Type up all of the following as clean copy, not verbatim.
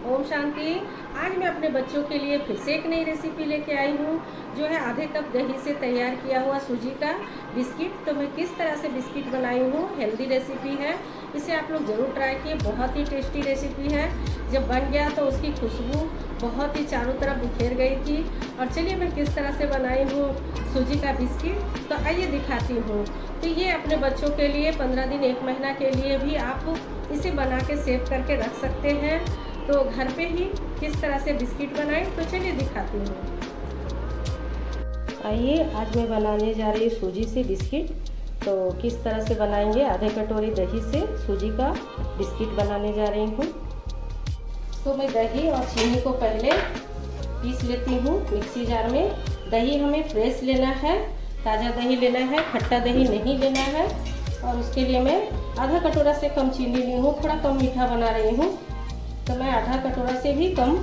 ओम शांति। आज मैं अपने बच्चों के लिए फिर से एक नई रेसिपी लेके आई हूँ, जो है आधे कप दही से तैयार किया हुआ सूजी का बिस्किट। तो मैं किस तरह से बिस्किट बनाई हूँ, हेल्दी रेसिपी है, इसे आप लोग ज़रूर ट्राई किए। बहुत ही टेस्टी रेसिपी है। जब बन गया तो उसकी खुशबू बहुत ही चारों तरफ बिखेर गई थी। और चलिए मैं किस तरह से बनाई हूँ सूजी का बिस्किट, तो आइए दिखाती हूँ। तो ये अपने बच्चों के लिए 15 दिन 1 महीना के लिए भी आप इसे बना के सेव करके रख सकते हैं। तो घर पे ही किस तरह से बिस्किट बनाएं, तो चलिए दिखाती हूँ। आइए, आज मैं बनाने जा रही हूँ सूजी से बिस्किट। तो किस तरह से बनाएंगे, आधे कटोरी दही से सूजी का बिस्किट बनाने जा रही हूँ। तो मैं दही और चीनी को पहले पीस लेती हूँ मिक्सी जार में। दही हमें फ्रेश लेना है, ताज़ा दही लेना है, खट्टा दही नहीं लेना है। और उसके लिए मैं आधा कटोरा से कम चीनी ली हूँ, थोड़ा कम मीठा बना रही हूँ। तो मैं आधा कटोरा से भी कम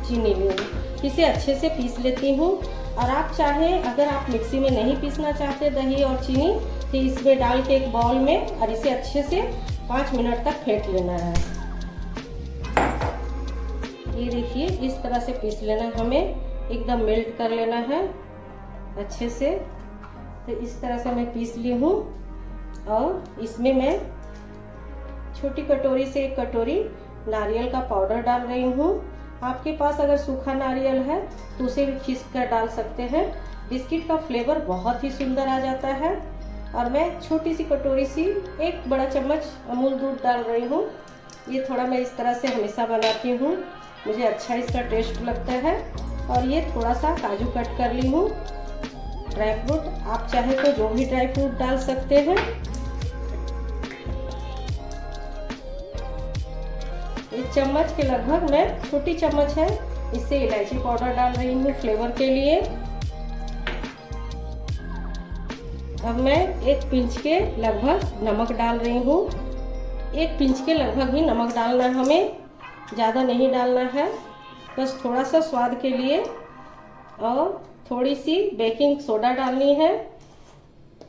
चीनी ली हूँ। इसे अच्छे से पीस लेती हूँ। और आप चाहें, अगर आप मिक्सी में नहीं पीसना चाहते दही और चीनी, तो इसमें डाल के एक बाउल में और इसे अच्छे से 5 मिनट तक फेंट लेना है। ये देखिए, इस तरह से पीस लेना, हमें एकदम मेल्ट कर लेना है अच्छे से। तो इस तरह से मैं पीस ली हूँ। और इसमें मैं छोटी कटोरी से 1 कटोरी नारियल का पाउडर डाल रही हूँ। आपके पास अगर सूखा नारियल है तो उसे भी खींच कर डाल सकते हैं। बिस्किट का फ्लेवर बहुत ही सुंदर आ जाता है। और मैं छोटी सी कटोरी सी 1 बड़ा चम्मच अमूल दूध डाल रही हूँ। ये थोड़ा मैं इस तरह से हमेशा बनाती हूँ, मुझे अच्छा इसका टेस्ट लगता है। और ये थोड़ा सा काजू कट कर ली हूँ, ड्राई फ्रूट। आप चाहे तो जो भी ड्राई फ्रूट डाल सकते हैं। इस चम्मच के लगभग, मैं छोटी चम्मच है, इससे इलायची पाउडर डाल रही हूँ फ्लेवर के लिए। अब मैं 1 पिंच के लगभग नमक डाल रही हूँ। 1 पिंच के लगभग ही नमक डालना है हमें, ज़्यादा नहीं डालना है, बस थोड़ा सा स्वाद के लिए। और थोड़ी सी बेकिंग सोडा डालनी है,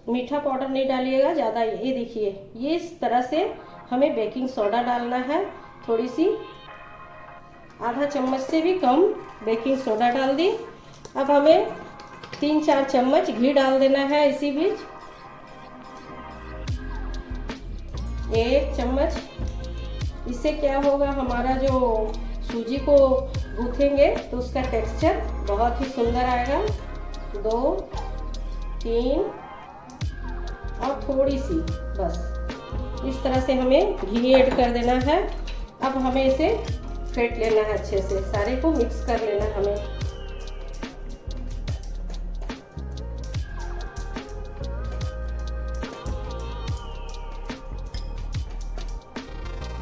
मीठा पाउडर नहीं डालिएगा ज़्यादा। ये देखिए, ये इस तरह से हमें बेकिंग सोडा डालना है, थोड़ी सी, आधा चम्मच से भी कम बेकिंग सोडा डाल दी। अब हमें 3-4 चम्मच घी डाल देना है इसी बीच, 1 चम्मच। इससे क्या होगा, हमारा जो सूजी को गूँथेंगे तो उसका टेक्सचर बहुत ही सुंदर आएगा। 2, 3 और थोड़ी सी, बस इस तरह से हमें घी ऐड कर देना है। अब हमें इसे फेंट लेना है अच्छे से, सारे को मिक्स कर लेना है हमें।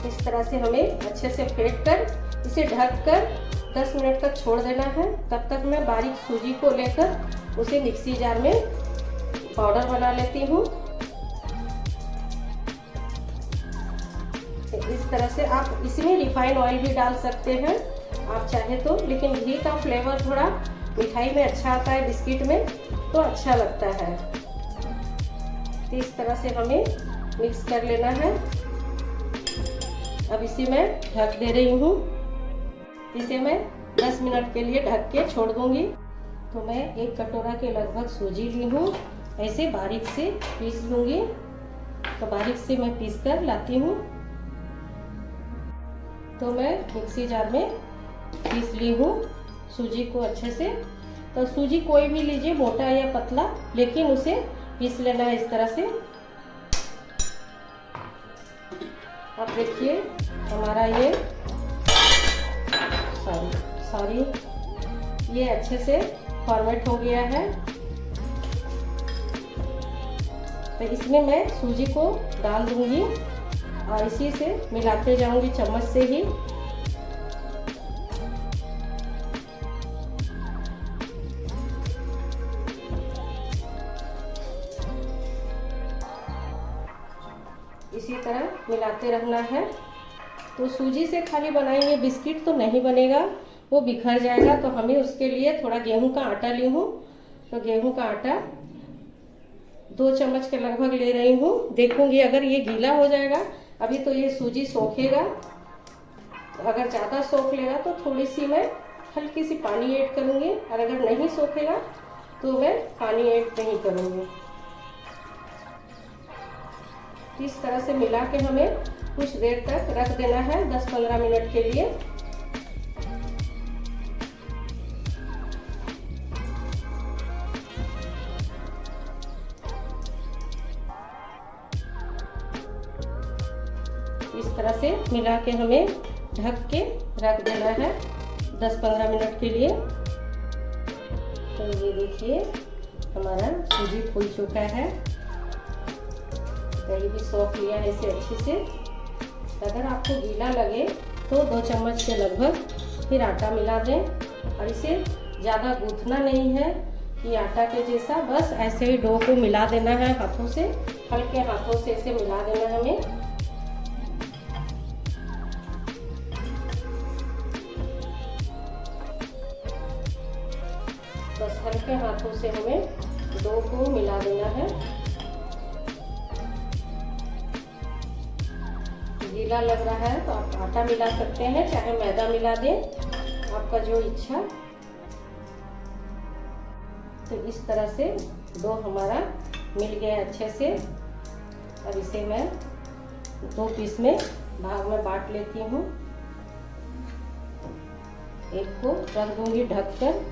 इस तरह से हमें अच्छे से फेंट कर इसे ढक कर 10 मिनट तक छोड़ देना है। तब तक मैं बारीक सूजी को लेकर उसे मिक्सी जार में पाउडर बना लेती हूँ। इस तरह से आप इसमें रिफाइंड ऑयल भी डाल सकते हैं आप चाहे तो, लेकिन घी का फ्लेवर थोड़ा मिठाई में अच्छा आता है, बिस्किट में तो अच्छा लगता है। तो इस तरह से हमें मिक्स कर लेना है। अब इसे मैं ढक दे रही हूँ। इसे मैं 10 मिनट के लिए ढक के छोड़ दूंगी। तो मैं 1 कटोरा के लगभग सूजी ली हूँ, ऐसे बारीक से पीस लूँगी। तो बारीक से मैं पीस कर लाती हूँ। तो मैं मिक्सी जार में पीस ली हूँ सूजी को अच्छे से। तो सूजी कोई भी लीजिए, मोटा या पतला, लेकिन उसे पीस लेना है इस तरह से। अब देखिए, हमारा ये सॉरी ये अच्छे से फॉर्मेट हो गया है। तो इसमें मैं सूजी को डाल दूंगी और इसी से मिलाते जाऊंगी चम्मच से ही। इसी तरह मिलाते रहना है। तो सूजी से खाली बनाएंगे बिस्किट तो नहीं बनेगा, वो बिखर जाएगा। तो हमें उसके लिए थोड़ा गेहूं का आटा ली हूँ। तो गेहूं का आटा 2 चम्मच के लगभग ले रही हूँ। देखूंगी अगर ये गीला हो जाएगा, अभी तो ये सूजी सोखेगा। अगर ज़्यादा सोख लेगा तो थोड़ी सी मैं हल्की सी पानी ऐड करूँगी, और अगर नहीं सोखेगा तो मैं पानी ऐड नहीं करूँगी। इस तरह से मिला के हमें कुछ देर तक रख देना है, 10-15 मिनट के लिए। इस तरह से मिला के हमें ढक के रख देना है 10-15 मिनट के लिए। तो ये देखिए हमारा सूजी फूल चुका है, दही भी सोख लिया है इसे अच्छे से। अगर आपको गीला लगे तो 2 चम्मच के लगभग फिर आटा मिला दें, और इसे ज़्यादा गूंथना नहीं है कि आटा के जैसा, बस ऐसे ही डो को मिला देना है हाथों से, हल्के हाथों से इसे मिला देना है हमें। बस हल्के हाथों से हमें डो को मिला देना है। गीला लग रहा है तो आप आटा मिला सकते हैं, चाहे मैदा मिला दें, आपका जो इच्छा। तो इस तरह से डो हमारा मिल गया अच्छे से। अब इसे मैं 2 पीस में भाग में बांट लेती हूँ। एक को रख दूंगी ढककर।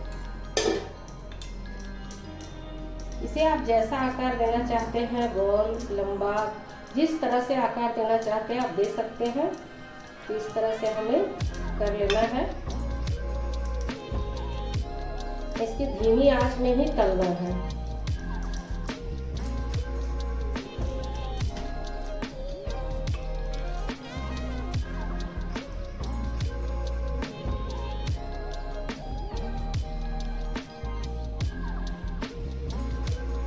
इसे आप जैसा आकार देना चाहते हैं, गोल, लंबा, जिस तरह से आकार देना चाहते हैं आप दे सकते हैं। तो इस तरह से हमें कर लेना है। इसकी धीमी आंच में ही तलना है।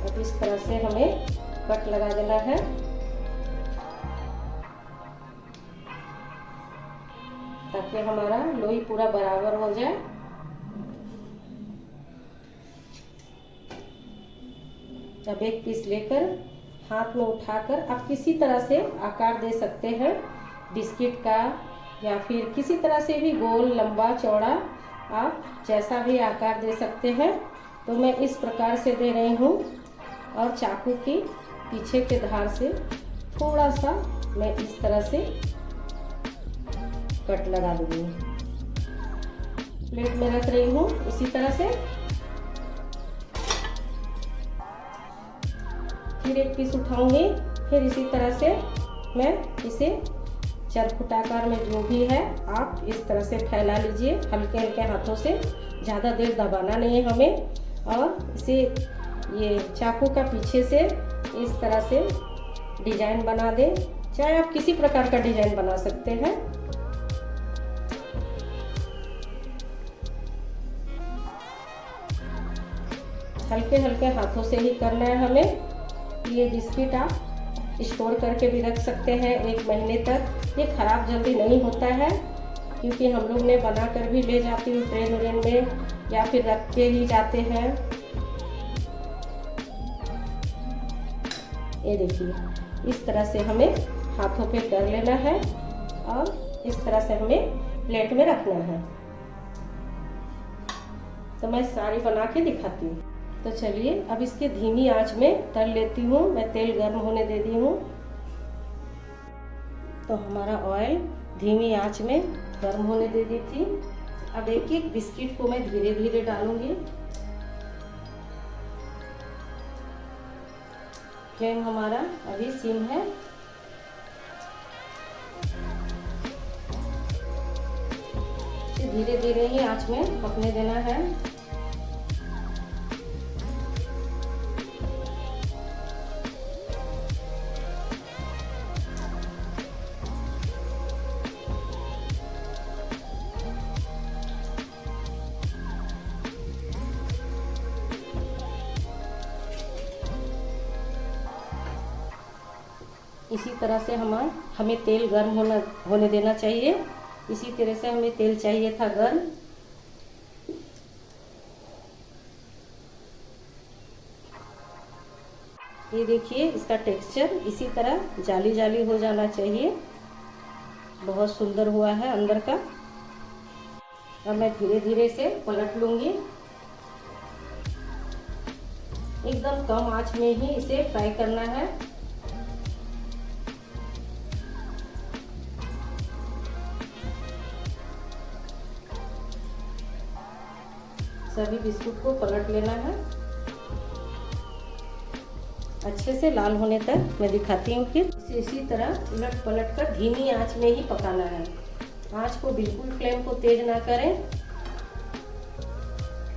अब इस तरह से हमें कट लगा देना है। ताकि हमारा लोई पूरा बराबर हो जाए। अब एक पीस लेकर हाथ में उठाकर आप किसी तरह से आकार दे सकते हैं, बिस्किट का या फिर किसी तरह से भी गोल, लंबा, चौड़ा, आप जैसा भी आकार दे सकते हैं। तो मैं इस प्रकार से दे रही हूँ, और चाकू की पीछे के धार से थोड़ा सा मैं इस तरह से कट लगा दूंगी। प्लेट में रख रही हूँ इसी तरह से। फिर एक पीस उठाऊंगी, फिर इसी तरह से मैं इसे चरखुटाकार में जो भी है आप इस तरह से फैला लीजिए, हल्के हल्के हाथों से। ज़्यादा देर दबाना नहीं है हमें, और इसे ये चाकू का पीछे से इस तरह से डिजाइन बना दें। चाहे आप किसी प्रकार का डिजाइन बना सकते हैं। हल्के हल्के हाथों से ही करना है हमें। ये बिस्किट आप स्टोर करके भी रख सकते हैं 1 महीने तक। ये खराब जल्दी नहीं होता है, क्योंकि हम लोग ने बना कर भी ले जाती हूँ ट्रेन व्रेन में, या फिर रख के ही जाते हैं। ये देखिए इस तरह से हमें हाथों पे कर लेना है, और इस तरह से हमें प्लेट में रखना है। तो मैं सारी बना के दिखाती हूँ। तो चलिए अब इसके धीमी आंच में तल लेती हूँ। मैं तेल गर्म होने दे दी हूँ। तो हमारा ऑयल धीमी आंच में गर्म होने दे दी थी। अब एक एक बिस्किट को मैं धीरे धीरे डालूंगी। फ्लेम हमारा अभी सिम है। धीरे धीरे ही आंच में पकने देना है। इसी तरह से हमें तेल गर्म होने देना चाहिए। इसी तरह से हमें तेल चाहिए था गर्म। ये देखिए इसका टेक्सचर इसी तरह जाली जाली हो जाना चाहिए। बहुत सुंदर हुआ है अंदर का। अब मैं धीरे धीरे से पलट लूँगी। एकदम कम आंच में ही इसे फ्राई करना है। सभी बिस्कुट को पलट लेना है अच्छे से लाल होने तक। मैं दिखाती हूँ फिर। इसे इसी तरह उलट पलट कर धीमी आंच में ही पकाना है। आंच को बिल्कुल फ्लेम को तेज ना करें,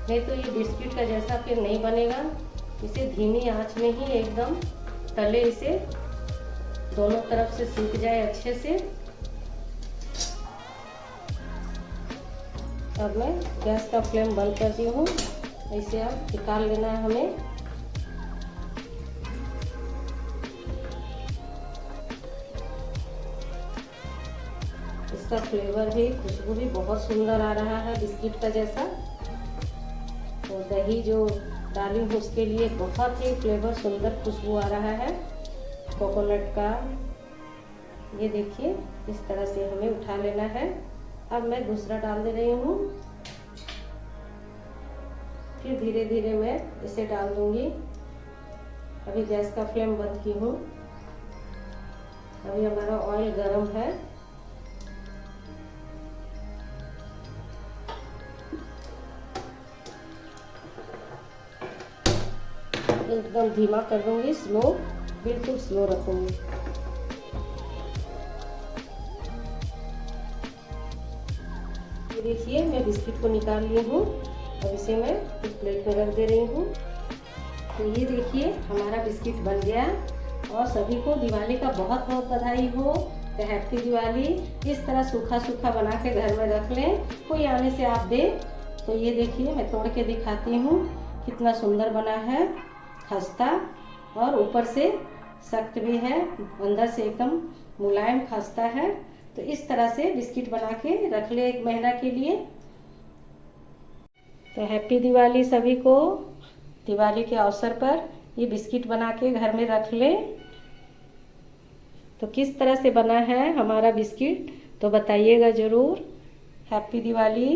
नहीं तो ये बिस्किट का जैसा फिर नहीं बनेगा। इसे धीमी आंच में ही एकदम तले, इसे दोनों तरफ से सीख जाए अच्छे से। अब मैं गैस का फ्लेम बंद करती हूँ। इसे अब निकाल लेना है हमें। इसका फ्लेवर भी, खुशबू भी बहुत सुंदर आ रहा है बिस्किट का जैसा। तो दही जो डाली हूँ उसके लिए बहुत ही फ्लेवर सुंदर खुशबू आ रहा है कोकोनट का। ये देखिए, इस तरह से हमें उठा लेना है। अब मैं दूसरा डाल दे रही हूँ। फिर धीरे धीरे मैं इसे डाल दूंगी। अभी गैस का फ्लेम बंद की हूँ। अभी हमारा ऑयल गरम है। एकदम धीमा कर दूंगी, स्लो, बिल्कुल स्लो रखूंगी। ये देखिए, मैं बिस्किट को निकाल ली हूँ। अब इसे मैं एक प्लेट में रख दे रही हूँ। तो ये देखिए, हमारा बिस्किट बन गया। और सभी को दिवाली का बहुत बहुत बधाई हो। तो हैप्पी दिवाली। इस तरह सूखा सूखा बना के घर में रख लें, कोई आने से आप दे। तो ये देखिए, मैं तोड़ के दिखाती हूँ कितना सुंदर बना है, खस्ता और ऊपर से सख्त भी है, अंदर से एकदम मुलायम खस्ता है। तो इस तरह से बिस्किट बना के रख ले 1 महीना के लिए। तो हैप्पी दिवाली सभी को। दिवाली के अवसर पर ये बिस्किट बना के घर में रख ले। तो किस तरह से बना है हमारा बिस्किट तो बताइएगा ज़रूर। हैप्पी दिवाली।